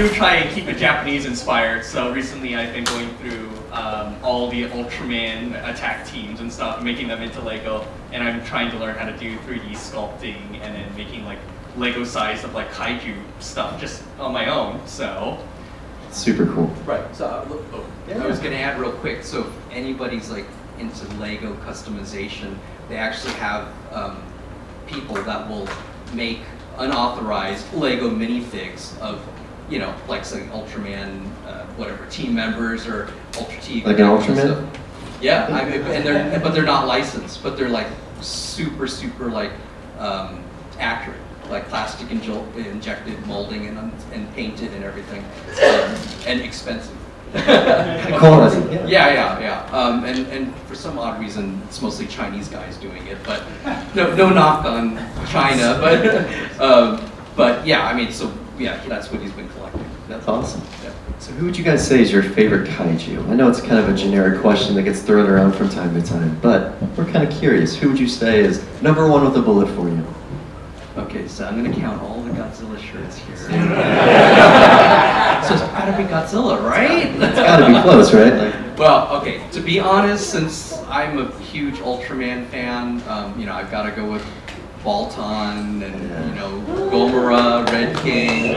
do try and keep it Japanese inspired. So recently I've been going through all the Ultraman attack teams and stuff, making them into Lego, and I'm trying to learn how to do 3D sculpting and then making like Lego size of like kaiju stuff just on my own. So super cool. Right. So I was going to add real quick. So if anybody's like into Lego customization, they actually have people that will make unauthorized Lego minifigs of, you know, like say Ultraman, whatever team members or Ultra T. Like an Ultraman. Yeah, I mean, and but they're not licensed, but they're like super like accurate, like plastic injected molding and painted and everything, and expensive. Quality. Yeah. And for some odd reason, it's mostly Chinese guys doing it, but no knock on China, but yeah, I mean, so yeah, that's what he's been collecting. That's awesome. Yeah. So who would you guys say is your favorite kaiju? I know it's kind of a generic question that gets thrown around from time to time, but we're kind of curious. Who would you say is number one with a bullet for you? Okay, so I'm going to count all the Godzilla shirts here. So it's got to be Godzilla, right? It's got to be close, right? Like, well, okay, to be honest, since I'm a huge Ultraman fan, you know, I've got to go with Balton and, you know, Gomora, Red King,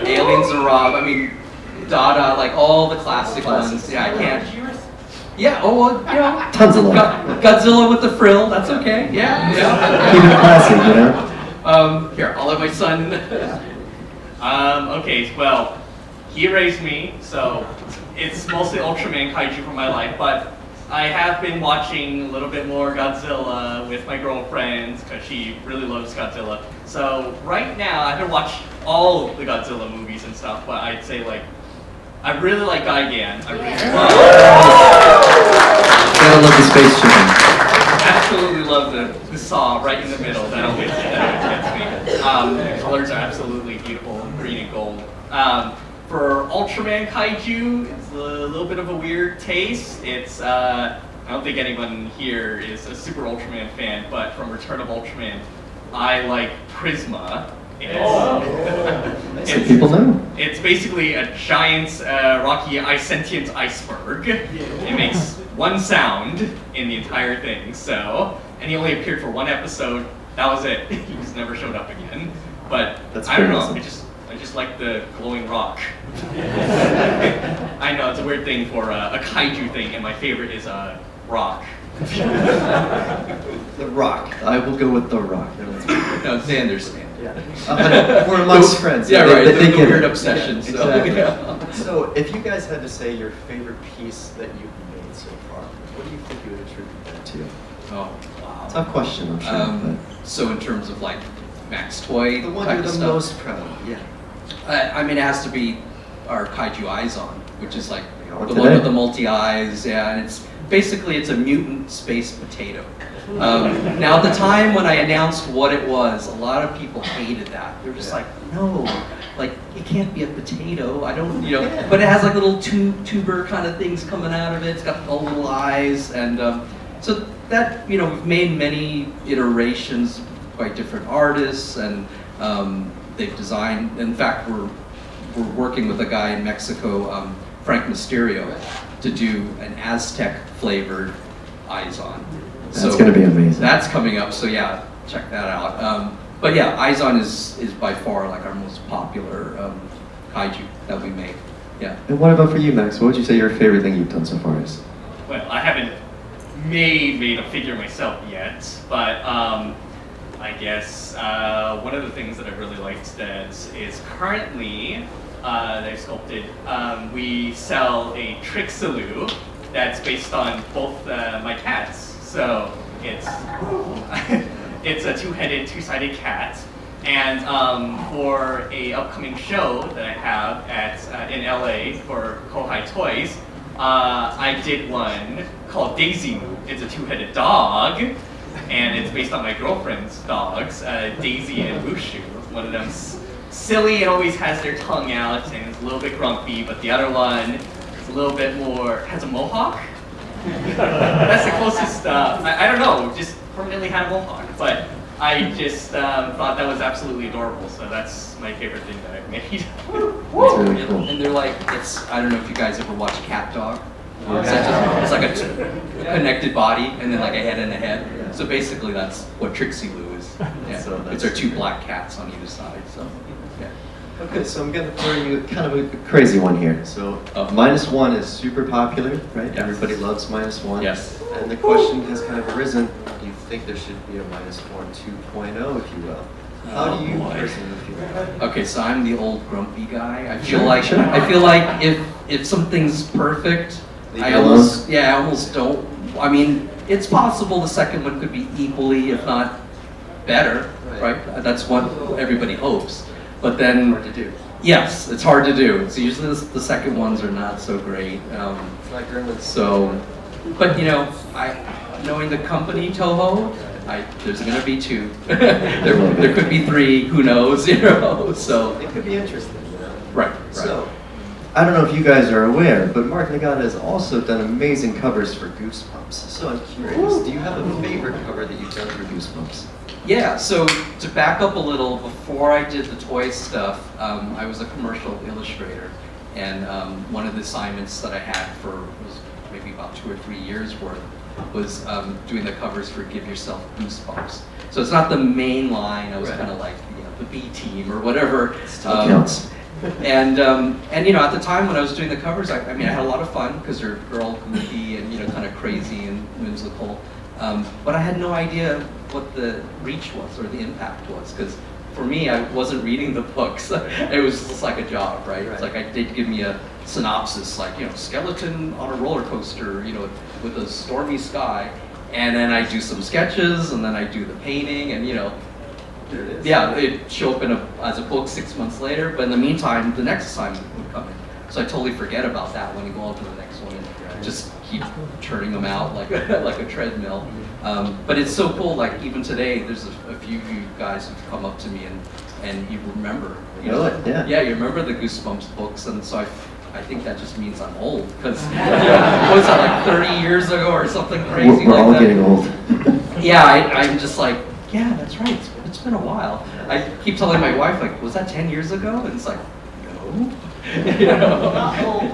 Alien Zarab, I mean, Dada, like all the classic ones. Yeah, I can't. Yeah, oh, well, you know. Tons of love. Godzilla with the frill, that's okay. Yeah. Keep it classy, you know? Here, I'll let my son. Okay, well, he raised me, so it's mostly Ultraman kaiju for my life, but I have been watching a little bit more Godzilla with my girlfriend because she really loves Godzilla. So right now, I haven't watched all the Godzilla movies and stuff, but I'd say like, I really like Gigan. I really Gotta love the space chicken. Absolutely love the saw right in the middle. That always gets me. The colors are absolutely beautiful, green and gold. For Ultraman kaiju, it's a little bit of a weird taste. It's I don't think anyone here is a super Ultraman fan, but from Return of Ultraman, I like Prisma. So people know. It's basically a giant, rocky, sentient iceberg. It makes one sound in the entire thing. So, and he only appeared for one episode. That was it. He just never showed up again. But That's I don't know. awesome. I just like the glowing rock. I know it's a weird thing for a kaiju thing, and my favorite is rock. The Rock. I will go with The Rock. No, they understand. We're amongst friends. Yeah, right. They The get weird it. obsession. So. Exactly. Yeah. So, if you guys had to say your favorite piece that you've made so far, what do you think you would attribute that to? Oh, wow. Tough question, I'm sure. So in terms of like Max Toy The one type you're of the stuff, most proud of, yeah. I mean, it has to be our Kaiju Izon, which is like are the today. one with the multi-eyes, yeah, and it's basically it's a mutant space potato. Now, at the time when I announced what it was, a lot of people hated that. They're just like, no, like it can't be a potato. I don't, you know. But it has like little tuber kind of things coming out of it. It's got all little eyes, and so that, you know, we've made many iterations by different artists, and they've designed. In fact, we're working with a guy in Mexico, Frank Mysterio, to do an Aztec flavored Izon. That's going to be amazing. That's coming up, so yeah, check that out. But yeah, Izon is by far like our most popular kaiju that we make. Yeah. And what about for you, Max? What would you say your favorite thing you've done so far is? Well, I haven't made a figure myself yet, but I guess one of the things that I really liked that is currently that I sculpted, we sell a Trixaloo that's based on both my cats. So it's it's a two-sided cat, and for a upcoming show that I have at in LA for Kohai Toys, I did one called Daisy Moo. It's a two-headed dog, and it's based on my girlfriend's dogs, Daisy and Wushu. One of them's silly and always has their tongue out and is a little bit grumpy, but the other one is a little bit more, has a mohawk. That's the closest, I don't know, just permanently had a mohawk. But I just thought that was absolutely adorable, so that's my favorite thing that I've made. That's really cool. And they're like, I don't know if you guys ever watch Cat Dog. It's like a connected body and then like a head and a head. So basically that's what Trixie Lou is. Yeah. So It's our two black cats on either side. So yeah. Okay, so I'm going to throw you kind of a crazy one here. So, -1 is super popular, right? Yes. Everybody loves -1. Yes. And the question has kind of arisen, do you think there should be a -1 2.0, if you will? How do you boy. personally feel? Okay, so I'm the old grumpy guy. I feel like if something's perfect, Leave I it almost don't. I mean, it's possible the second one could be equally, if not better, right? That's what everybody hopes. But then, Hard to do. yes, it's hard to do. So usually the second ones are not so great. It's like Gremlins. So, but you know, knowing the company Toho, there's going to be 2. there could be 3. Who knows? You know. So It could be interesting, you know? right. So, I don't know if you guys are aware, but Mark Nagata has also done amazing covers for Goosebumps. So I'm curious, do you have a favorite cover that you've done for Goosebumps? Yeah, so to back up a little, before I did the toy stuff, I was a commercial illustrator, and one of the assignments that I had was maybe about 2 or 3 years worth was doing the covers for Give Yourself Goosebumps. So it's not the main line, I was kind of like the B team or whatever. Still counts. And you know, at the time when I was doing the covers, I mean, I had a lot of fun because they're all goofy and, you know, kind of crazy and whimsical. But I had no idea what the reach was or the impact was, because for me, I wasn't reading the books. It was just like a job, right? It's like they'd give me a synopsis, like, you know, skeleton on a roller coaster, you know, with a stormy sky, and then I do some sketches, and then I do the painting, and you know, There it is. yeah, it'd show up as a book 6 months later. But in the meantime, the next assignment would come in, so I totally forget about that when you go on to the next one and just keep churning them out like like a treadmill. But it's so cool. Like even today, there's a few of you guys who've come up to me and you remember. You know, Really? Yeah. Yeah, you remember the Goosebumps books, and so I think that just means I'm old because what was that, like 30 years ago or something crazy We're like all that? getting old. Yeah, I'm just like, yeah, that's right. It's been a while. I keep telling my wife, like, was that 10 years ago? And it's like, no. You know?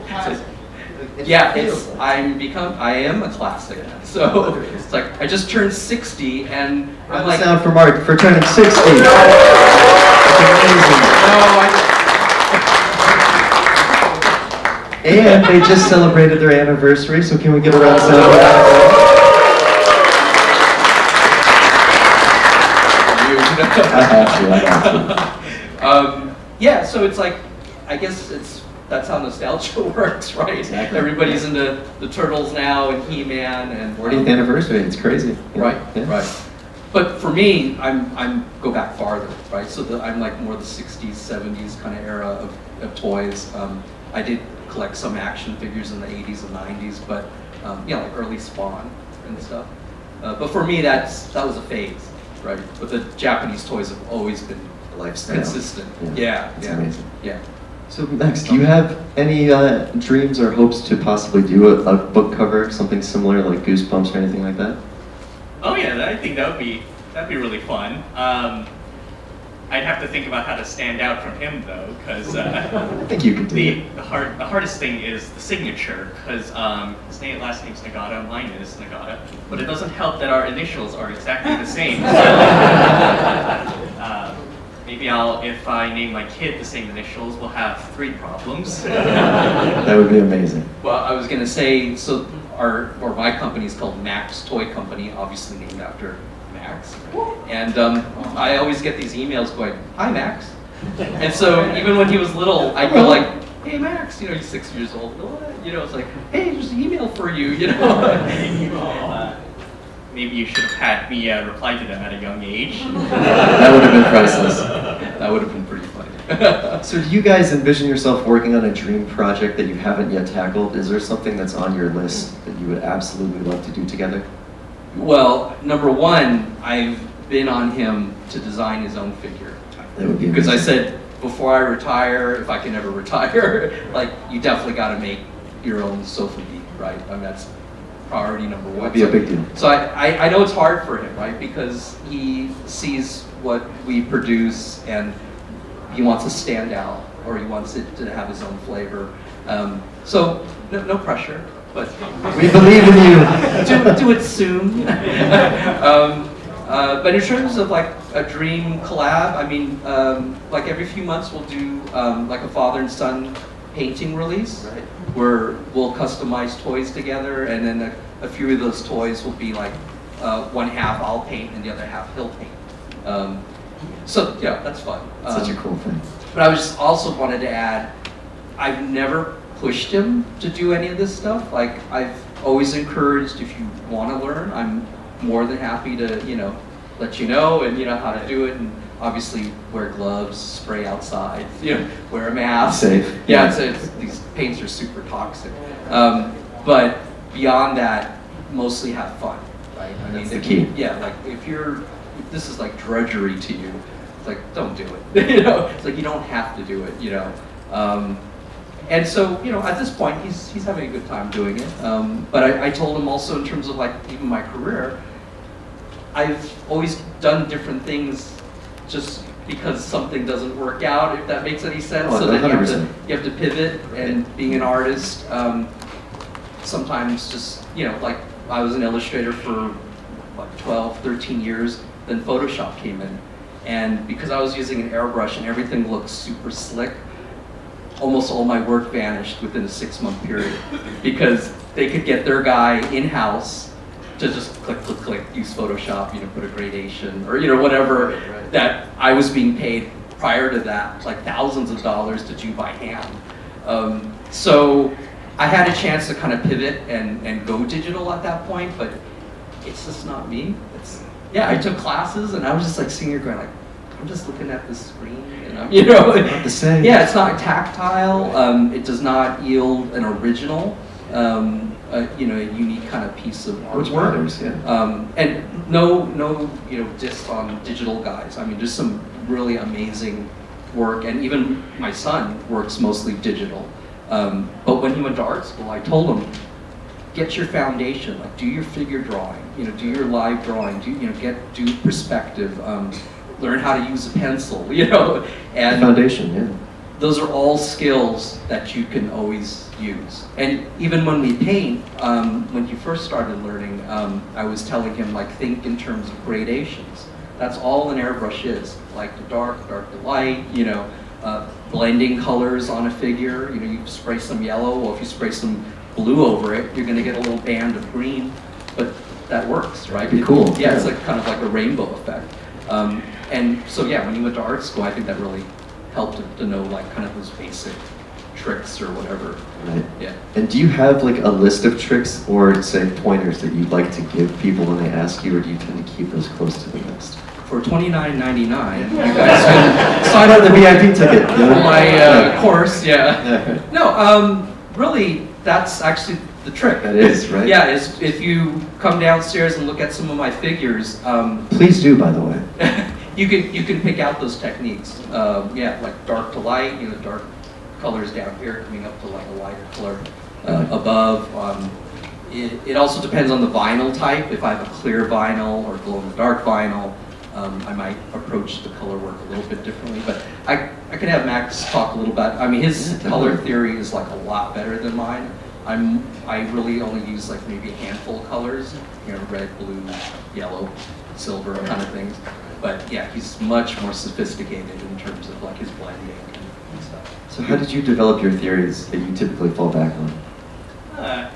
Yeah, I am a classic. So it's like I just turned 60, and I'm like, sound for Mark for turning 60. That's amazing. And they just celebrated their anniversary, so can we give a round of sound for that? I have to. Yeah, so it's like, I guess that's how nostalgia works, right? Exactly. Everybody's into the Turtles now and He-Man and 40th anniversary, it's crazy. Right, Yeah. right. But for me, I'm go back farther, right? So I'm like more the 60s, 70s kind of era of toys. I did collect some action figures in the 80s and 90s, but you know, like early Spawn and stuff. But for me, that was a phase, right? But the Japanese toys have always been Lifestyle. consistent. Yeah. It's Yeah, amazing. yeah. So Max, do you have any dreams or hopes to possibly do a book cover, something similar like Goosebumps or anything like that? Oh yeah, I think that'd be really fun. I'd have to think about how to stand out from him though, because I think you can do it. the hardest thing is the signature, because his last name's Nagata, mine is Nagata, but it doesn't help that our initials are exactly the same. Maybe if I name my kid the same initials, we'll have 3 problems. That would be amazing. Well, I was gonna say, so my company is called Max Toy Company, obviously named after Max. And I always get these emails going, "Hi Max." And so even when he was little, I'd go like, "Hey Max," you know, he's 6 years old. You know, it's like, "Hey, there's an email for you," you know. Maybe you should have had me reply to them at a young age. That would have been priceless. That would have been pretty funny. So do you guys envision yourself working on a dream project that you haven't yet tackled? Is there something that's on your list that you would absolutely love to do together? Well, number one, I've been on him to design his own figure. That would be Because I amazing. said, before I retire, if I can ever retire, like, you definitely got to make your own sofubi, right? I mean, priority number one. That'd be a big deal. So I know it's hard for him, right? Because he sees what we produce and he wants to stand out, or he wants it to have his own flavor. So no pressure, but We believe in you. do it soon. But in terms of like a dream collab, I mean, like every few months we'll do like a father and son painting release, Right. where we'll customize toys together, and then a few of those toys will be like one half I'll paint and the other half he'll paint. So yeah, that's fun. Such a cool thing. But I was just also wanted to add, I've never pushed him to do any of this stuff. Like I've always encouraged, if you want to learn, I'm more than happy to, let you know and how to do it, and obviously wear gloves, spray outside, wear a mask. Safe. Yeah, these paints are super toxic. But beyond that, mostly have fun, right? I That's the if key. Yeah, like if this is like drudgery to you, it's like, don't do it. It's like you don't have to do it, And so, at this point, he's having a good time doing it. But I told him also in terms of like even my career, I've always done different things just because something doesn't work out, if that makes any sense. Oh, So then 100%. you have to pivot, and being an artist, sometimes just, like I was an illustrator for what, 12, 13 years, then Photoshop came in. And because I was using an airbrush and everything looked super slick, almost all my work vanished within a 6-month period because they could get their guy in-house to just click, use Photoshop, put a gradation or, whatever Right. that I was being paid prior to that, like thousands of dollars to do by hand. So I had a chance to kind of pivot and go digital at that point, but it's just not me. I took classes and I was just like sitting here going like, I'm just looking at the screen and I'm, Not the same. Yeah, it's not tactile. It does not yield an original, a unique kind of piece of Which artwork. matters, yeah. And no, diss on digital guys. I mean, just some really amazing work. And even my son works mostly digital. But when he went to art school, I told him, get your foundation. Like, do your figure drawing. Do your live drawing. Do perspective. Learn how to use a pencil. And Foundation, yeah. those are all skills that you can always use. And even when we paint, when he first started learning, I was telling him, like, think in terms of gradations. That's all an airbrush is. Light to dark to light, blending colors on a figure. You spray some yellow, or if you spray some blue over it, you're gonna get a little band of green, but that works, right? That'd be cool. Yeah, it's like kind of like a rainbow effect. And so yeah, when you went to art school, I think that really helped him to know like kind of those basic tricks or whatever. Right. Yeah. And do you have like a list of tricks or say pointers that you'd like to give people when they ask you, or do you tend to keep those close to the vest? For $29.99, you guys can sign up the VIP ticket. for my course. Yeah. Yeah. No, really, that's actually the trick. That is, right? Yeah, is if you come downstairs and look at some of my figures, Please do, by the way. you can pick out those techniques. Like dark to light, dark colors down here coming up to like a lighter color above. It also depends on the vinyl type. If I have a clear vinyl or glow in the dark vinyl, I might approach the color work a little bit differently. But I could have Max talk a little bit. I mean, his color theory is like a lot better than mine. I really only use like maybe a handful of colors, red, blue, yellow, silver kind of things. But yeah, he's much more sophisticated in terms of like his blending and stuff. So how did you develop your theories that you typically fall back on?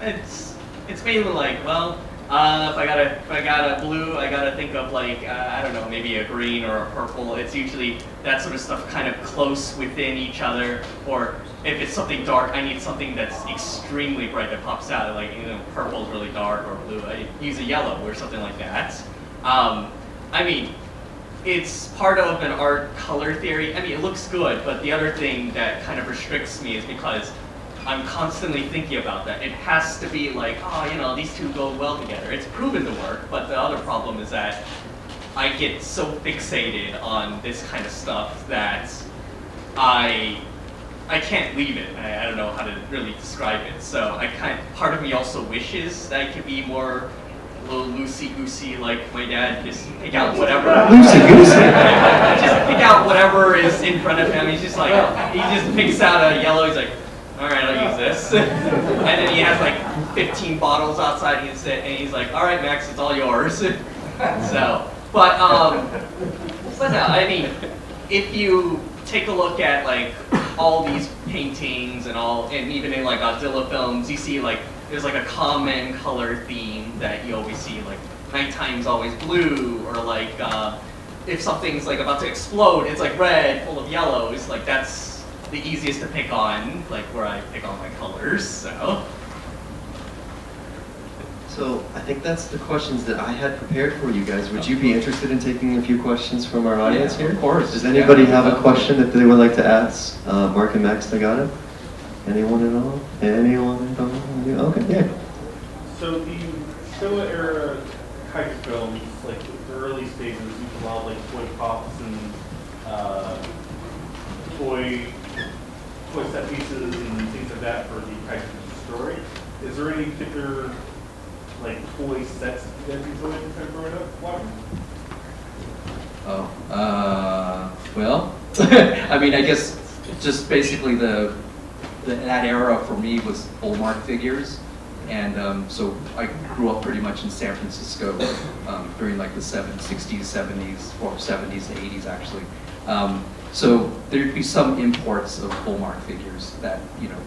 It's mainly like, well, if I got a blue, I gotta think of like I don't know, maybe a green or a purple. It's usually that sort of stuff kind of close within each other. Or if it's something dark, I need something that's extremely bright that pops out. Like purple's really dark, or blue. I use a yellow or something like that. I mean, it's part of an art color theory. I mean, it looks good, but the other thing that kind of restricts me is because I'm constantly thinking about that. It has to be like, these two go well together. It's proven to work, but the other problem is that I get so fixated on this kind of stuff that I I can't leave it. I don't know how to really describe it. So part of me also wishes that I could be more a little loosey-goosey like my dad, just pick out whatever. Loosey-goosey? Just pick out whatever is in front of him. He's just like, he just picks out a yellow, he's like, all right, I'll use this. And then he has like 15 bottles outside, and he's like, all right, Max, it's all yours. So, but no, I mean, if you take a look at like all these paintings and even in like Godzilla films, you see like there's like a common color theme that you always see, like nighttime's always blue, or like if something's like about to explode, it's like red, full of yellows. Like that's the easiest to pick on, like where I pick on my colors. So I think that's the questions that I had prepared for you guys. Would you be interested in taking a few questions from our audience here? Of course. Does anybody have a question that they would like to ask Mark and Max Nagata? Anyone at all? Anyone at all? Okay, yeah. So the Showa era kaiju films, like the early stages, used a lot of like toy props and toy set pieces and things like that for the kaiju story. Is there any particular like toy sets that you guys enjoyed kind of growing up watching? Well, I mean, I guess just basically that era for me was Hallmark figures, and so I grew up pretty much in San Francisco during like the 60s, 70s, or 70s to 80s actually. So there'd be some imports of Hallmark figures that, you know,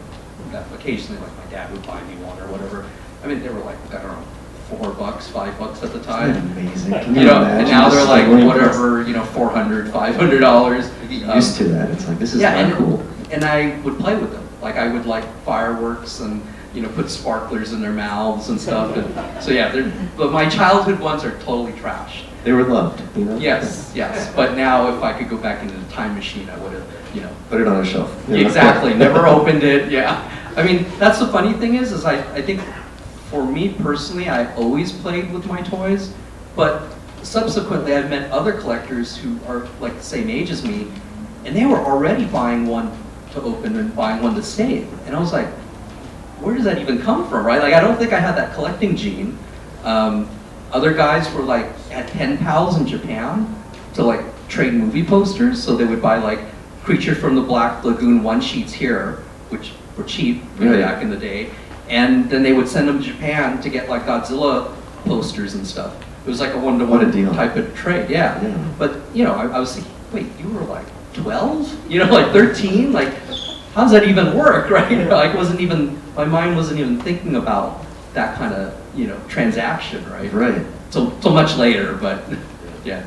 that occasionally like my dad would buy me one or whatever. I mean, they were like, I don't know, $4, $5 at the time. Isn't that amazing? Can You know, and imagine now they're like stealing whatever, you know, $400, $500. You get used to that. It's like, this is Yeah, not cool. and I would play with them. Like I would like fireworks and, you know, put sparklers in their mouths and stuff. And so yeah, but my childhood ones are totally trash. They were loved, you know? Yes. But now if I could go back into the time machine, I would have, you know. Put it on a shelf. You know? Exactly. Never opened it. Yeah. I mean, that's the funny thing is I think for me personally, I always played with my toys, but subsequently I've met other collectors who are like the same age as me, and they were already buying one to open and buying one to save. And I was like, where does that even come from, right? Like, I don't think I had that collecting gene. Other guys were like, had pen pals in Japan to like trade movie posters, so they would buy like Creature from the Black Lagoon one-sheets here, which were cheap back in the day, and then they would send them to Japan to get like Godzilla posters and stuff. It was like a one-to-one type of trade, yeah. But, you know, I was thinking, wait, you were like 12? You know, like 13? Like, how does that even work, right? You know, like, my mind wasn't even thinking about that kind of, you know, transaction, right? Right. So much later, but yeah.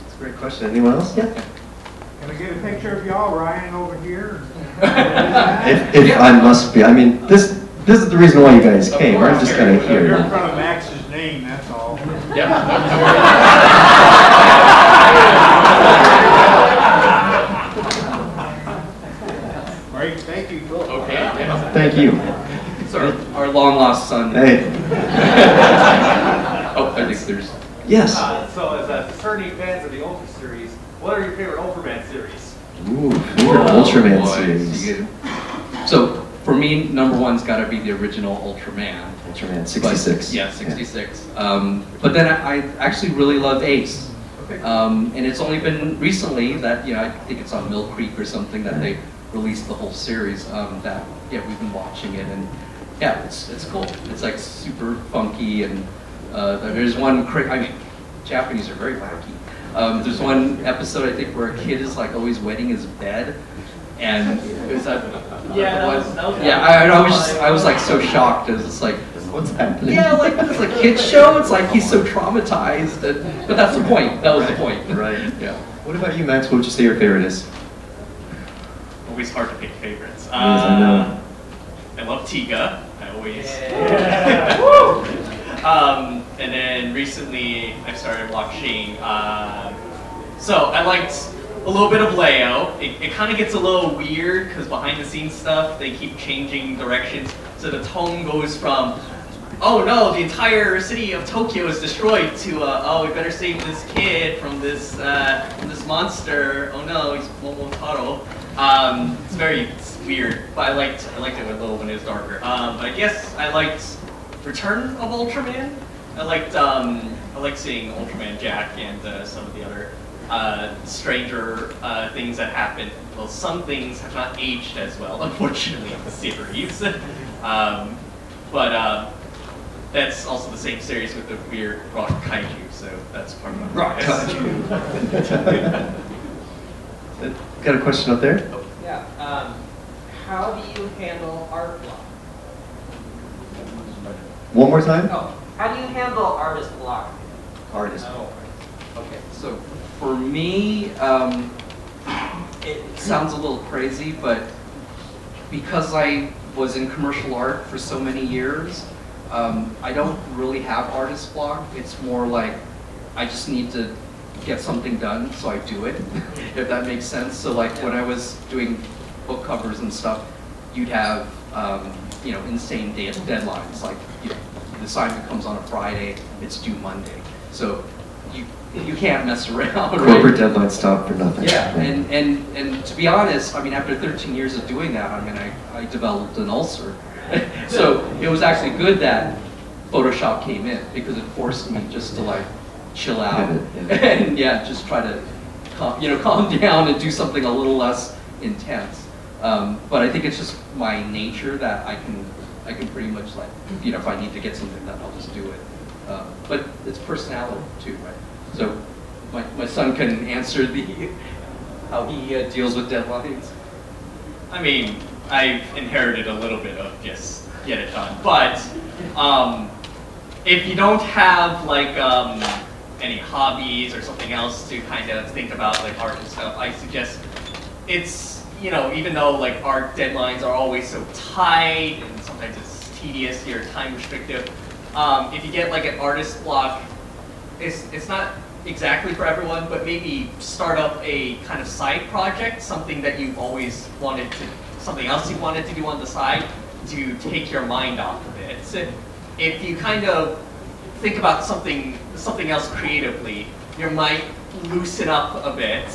It's a great question. Anyone else? Yeah. Can I get a picture of y'all, Ryan, over here? If I must be, I mean, this is the reason why you guys came. I'm just kind of You're in here. front of Max's name, that's all. Right, thank you. Okay. Thank you. It's our long lost son. Hey. Oh, I think there's. Yes. So as a discerning fans of the Ultra series, what are your favorite Ultraman series? Ooh, favorite Ultraman series. So for me, number one's got to be the original Ultraman. Ultraman 66. Yeah, 66. But then I actually really love Ace. Okay. And it's only been recently that, you know, I think it's on Mill Creek or something that they released the whole series. That yeah, we've been watching it, and yeah, it's cool. It's like super funky, and there's one. I mean, Japanese are very wacky. There's one episode I think where a kid is like always wetting his bed, and is that? Yeah, that was Yeah, I was like so shocked. It's like, What's happening? yeah, like it's a kid's show. It's like he's so traumatized. But that's the point. That was the point. Right. Yeah. What about you, Max? What would you say your favorite is? always hard to pick favorites. Yes, I know. I love Tiga. I always. And then recently I started watching. So I liked a little bit of Leo. It kind of gets a little weird because behind the scenes stuff they keep changing directions. So the tone goes from, oh no, the entire city of Tokyo is destroyed, to oh, we better save this kid from this monster. Oh no, he's Momotaro. it's weird, but I liked it a little when it was darker. But I guess I liked Return of Ultraman. I liked seeing Ultraman Jack and some of the other stranger things that happened. Well, some things have not aged as well, unfortunately, in the series. But that's also the same series with the weird rock kaiju, so that's part of my Rock kaiju. Got a question up there? Yeah. How do you handle art block? One more time? Oh, how do you handle artist block? Artist. Okay, so for me, it sounds a little crazy, but because I was in commercial art for so many years, I don't really have artist block. It's more like I just need to get something done, so I do it, if that makes sense. So like when I was doing book covers and stuff, you'd have insane deadlines. Like the assignment comes on a Friday, it's due Monday. So you can't mess around. Corporate right? deadline stop for nothing. Yeah, and to be honest, I mean, after 13 years of doing that, I mean, I developed an ulcer. So it was actually good that Photoshop came in because it forced me just to like chill out and just try to calm down and do something a little less intense. But I think it's just my nature that I can pretty much like, if I need to get something done, I'll just do it. But it's personality too, right? So my son can answer how he deals with deadlines. I mean, I've inherited a little bit of just get it done, but if you don't have like any hobbies or something else to kind of think about like art and stuff, I suggest it's even though like art deadlines are always so tight and sometimes it's tedious, you're time restrictive. If you get like an artist block, it's not exactly for everyone, but maybe start up a kind of side project, something that you've always wanted to, something else you wanted to do on the side to take your mind off of it. So if you kind of think about something else creatively, you might loosen up a bit,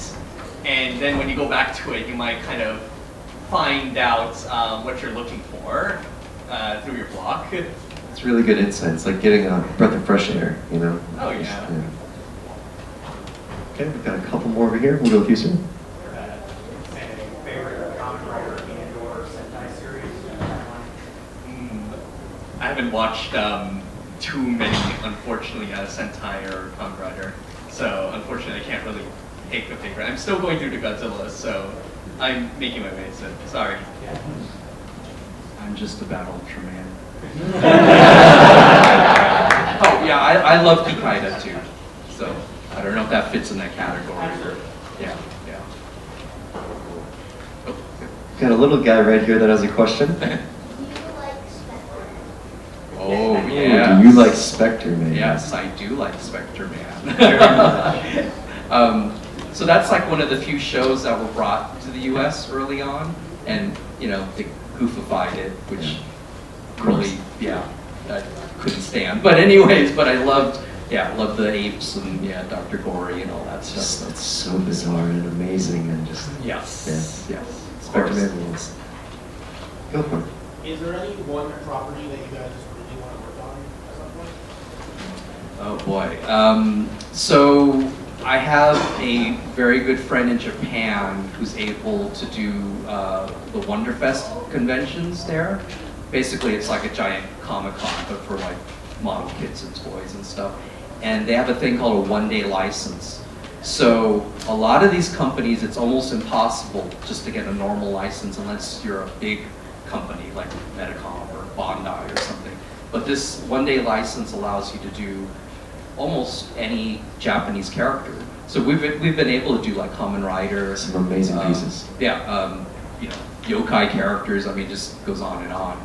and then when you go back to it, you might kind of find out what you're looking for through your block. It's really good insight. It's like getting a breath of fresh air, Oh yeah. Okay, we've got a couple more over here. We'll go with you, sir. Favorite comic writer and/or Sentai series? I haven't watched too many, unfortunately, Sentai or Kamen Rider. So unfortunately, I can't really pick a favorite. I'm still going through the Godzilla, so I'm making my way. So sorry. I'm just about Ultraman. Oh yeah, I love Kikaida too. So I don't know if that fits in that category. Yeah. Got a little guy right here that has a question. Oh yeah. Do you like Spectre Man? Yes, I do like Spectre Man. So that's like one of the few shows that were brought to the U.S. early on, and they goofified it, which really, I couldn't stand. But anyways, I loved the apes and Dr. Gory and all that stuff. It's so bizarre and amazing and just Yes. Spectre Man rules. Go for it. Is there any one property that you guys really want to work on at some point? Oh boy. So I have a very good friend in Japan who's able to do the Wonderfest conventions there. Basically, it's like a giant Comic-Con, but for like model kits and toys and stuff. And they have a thing called a one-day license. So a lot of these companies, it's almost impossible just to get a normal license unless you're a big company like Medicom or Bandai or something. But this one-day license allows you to do almost any Japanese character. So we've been able to do like Kamen Rider, Some amazing pieces. yokai characters. I mean, just goes on and on.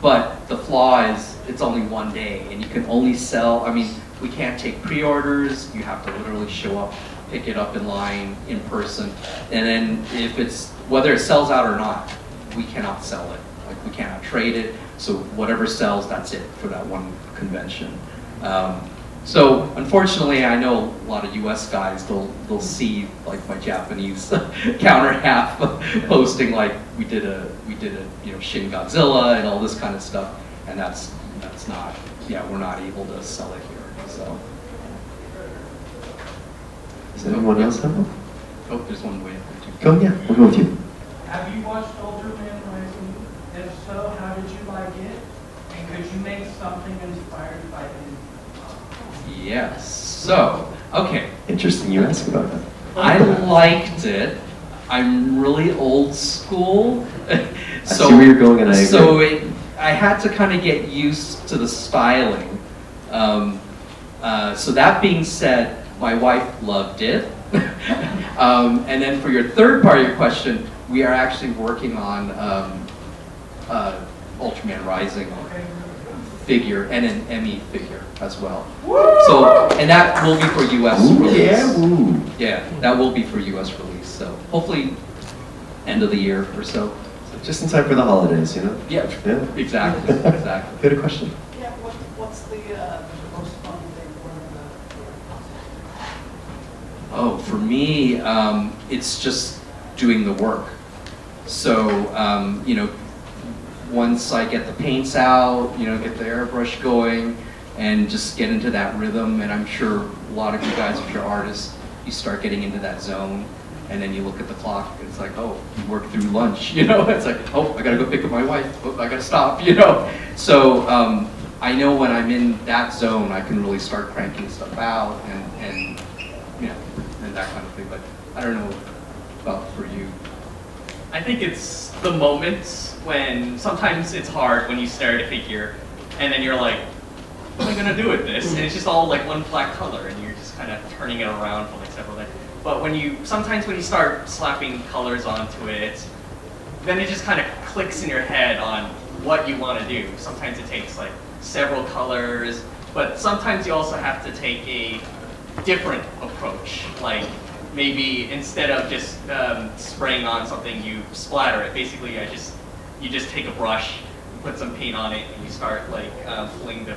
But the flaw is it's only one day, and you can only sell. I mean, we can't take pre-orders. You have to literally show up, pick it up in line, in person, and then whether it sells out or not, we cannot sell it. Like we cannot trade it. So whatever sells, that's it for that one convention. So unfortunately, I know a lot of U.S. guys. They'll see like my Japanese counter half post posting like we did a Shin Godzilla and all this kind of stuff, and that's not, we're not able to sell it here. So. Does anyone else have one? Oh, there's one way. Go, yeah, we'll go with you. Have you watched Ultraman Rising? If so, how did you like it? And could you make something inspired by him? Yes. So, okay. Interesting you ask about that. I liked it. I'm really old school. I see where you're going, and I agree. So I had to kind of get used to the styling. So that being said, my wife loved it. And then for your third part of your question, we are actually working on Ultraman Rising figure and an Emmy figure as well. So, and that will be for U.S. release. Yeah, ooh. Yeah, that will be for U.S. release. So hopefully, end of the year or so. Just in time for the holidays, you know? Yeah, exactly, exactly. Good question. Yeah, what's the most fun thing Oh, for me, it's just doing the work. So, once I get the paints out, get the airbrush going, and just get into that rhythm, and I'm sure a lot of you guys, if you're artists, you start getting into that zone, and then you look at the clock, and it's like, oh, you work through lunch, It's like, oh, I gotta go pick up my wife, oh, I gotta stop, So, I know when I'm in that zone, I can really start cranking stuff out, and that kind of thing, but I don't know about for you. I think it's the moments when sometimes it's hard when you stare at a figure and then you're like, what am I gonna do with this? And it's just all like one flat color and you're just kind of turning it around for like several days. But sometimes when you start slapping colors onto it, then it just kind of clicks in your head on what you want to do. Sometimes it takes like several colors, but sometimes you also have to take a different approach. Like maybe instead of just spraying on something, you splatter it. Basically, you just take a brush, put some paint on it, and you start like pulling the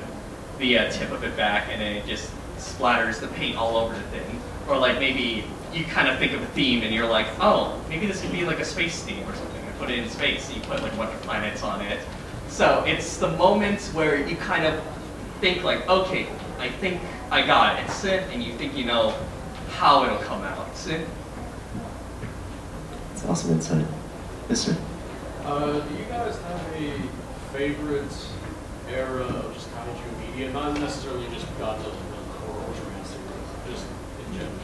tip of it back, and then it just splatters the paint all over the thing. Or like maybe you kind of think of a theme, and you're like, oh, maybe this could be like a space theme or something. And put it in space, and you put like a bunch of planets on it. So it's the moments where you kind of think like, okay, I think I got it, and you think you know how it'll come out. That's awesome insight. Yes, sir. Do you guys have a favorite era of just kaiju media? Not necessarily just Godzilla or Ultraman series, just in general.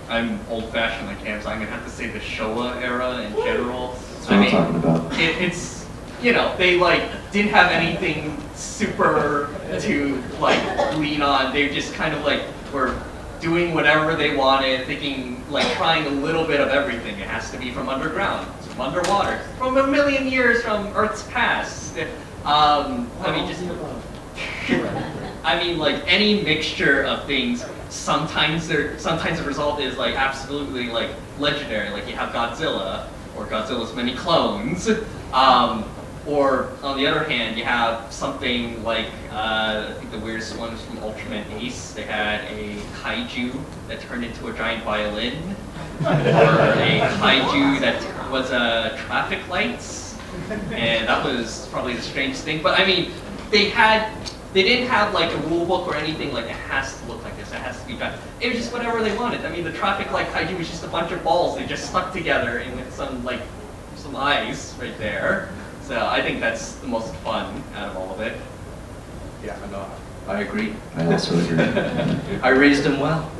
I'm old-fashioned like him, so I'm gonna have to say the Showa era in general. That's what I'm talking about. It's they like didn't have anything super to like lean on. They just kind of like were doing whatever they wanted, thinking like trying a little bit of everything. It has to be from underground, from underwater, from a million years from Earth's past. Like any mixture of things. Sometimes the result is like absolutely like legendary. Like you have Godzilla or Godzilla's many clones. Or on the other hand, you have something like, I think the weirdest one was from Ultraman Ace. They had a kaiju that turned into a giant violin, or a kaiju that was traffic lights, and that was probably the strangest thing. But I mean, they didn't have like a rule book or anything like it has to look like this, it has to be bad. It was just whatever they wanted. I mean, the traffic light kaiju was just a bunch of balls they just stuck together and with some eyes right there. So I think that's the most fun out of all of it. Yeah, I agree. I also agree. I raised him well.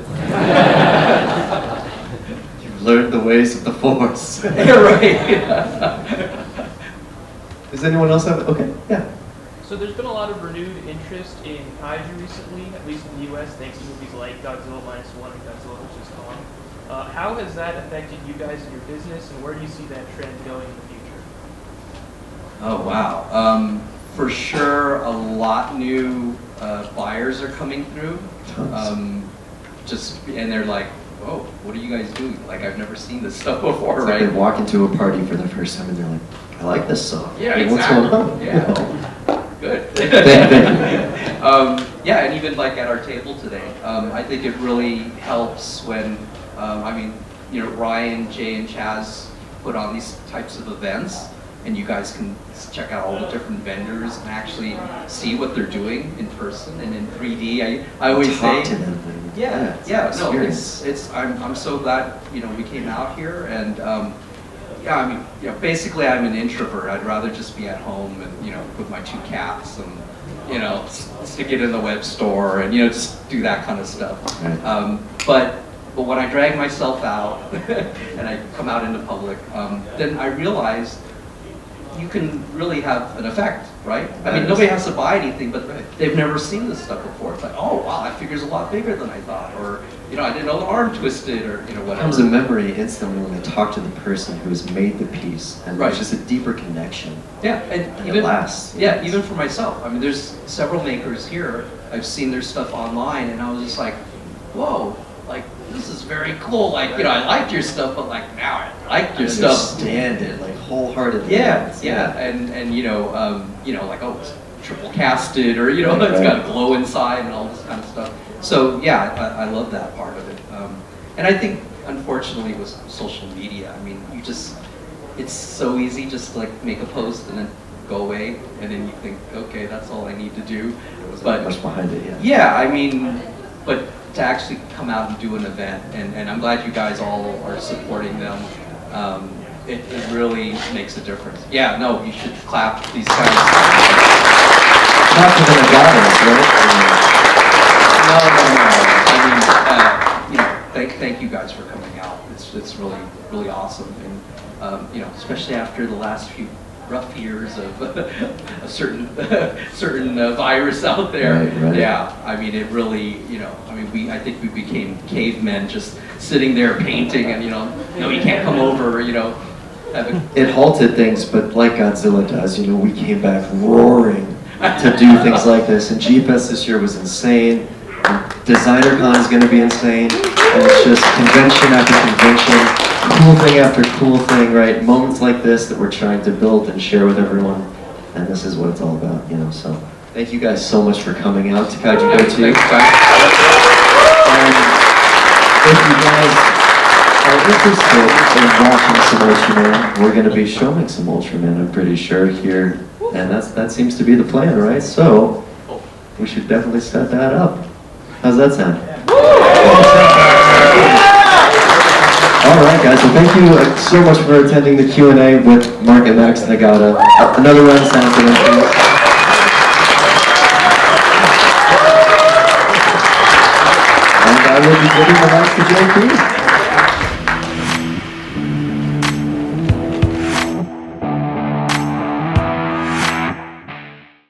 You've learned the ways of the Force. Yeah, right. Does anyone else have? Okay, yeah. So there's been a lot of renewed interest in kaiju recently, at least in the U.S., thanks to movies like Godzilla Minus One and Godzilla vs. Kong. How has that affected you guys in your business, and where do you see that trend going in the future? Oh, wow. For sure, a lot new buyers are coming through. And they're like, "Whoa, what are you guys doing? Like, I've never seen this stuff before, It's right?" like they walk into a party for the first time and they're like, I like this song. Yeah, Hey, exactly. What's going on? Yeah. Good. Thank you. Yeah, and even like at our table today, I think it really helps when, Ryan, Jay, and Chaz put on these types of events, and you guys can check out all the different vendors and actually see what they're doing in person and in 3D. I always Talk say, to them. yeah, It's yeah, an no, experience. I'm so glad, you know, we came out here, and yeah, I mean, you know, basically I'm an introvert. I'd rather just be at home and, you know, with my 2 cats and, you know, stick it in the web store and, you know, just do that kind of stuff. Right. But when I drag myself out and I come out into public, then I realize you can really have an effect, right? I mean, nobody has to buy anything, but they've never seen this stuff before. It's like, oh wow, that figure's a lot bigger than I thought, or you know, I didn't know the arm twisted, or you know, It whatever. comes a memory instantly when they talk to the person who has made the piece, and Right. there's just a deeper connection. Yeah, and And even it lasts. yeah, even for myself. I mean, there's several makers here. I've seen their stuff online, and I was just like, whoa, like this is very cool. Like, you know, I liked your stuff, but like now I like your stuff. Understand it like wholeheartedly. Yeah, yeah, and you know, like, oh, it's triple casted, or you know, it's got a glow inside and all this kind of stuff. So yeah, I love that part of it. And I think, unfortunately, with social media, I mean, it's so easy just to like make a post and then go away, and then you think, okay, that's all I need to do. But Much behind it, yeah. yeah, I mean, but to actually come out and do an event, and I'm glad you guys all are supporting them. It really makes a difference. Yeah, no, you should clap these guys. Not for the Nagatas, right? No. I mean, you know, thank you guys for coming out. It's really awesome, and you know, especially after the last few rough years of a certain virus out there. Right. Yeah, I mean, it really, you know, I mean, I think we became cavemen, just sitting there painting, and you know, no, you can't come over, you know. It halted things, but like Godzilla does, you know, we came back roaring to do things like this. And G-Fest this year was insane. And DesignerCon is going to be insane. And it's just convention after convention, cool thing after cool thing, right? Moments like this that we're trying to build and share with everyone. And this is what it's all about, you know. So thank you guys so much for coming out to Kaiju Go 2. And if you guys are interested in watching some Ultraman, we're going to be showing some Ultraman, I'm pretty sure, here. And that seems to be the plan, right? So we should definitely set that up. How's that sound? All right, guys. Well, thank you so much for attending the Q&A with Mark and Max Nagata. Another round of sound for them, please. And I will be giving the mic to JP.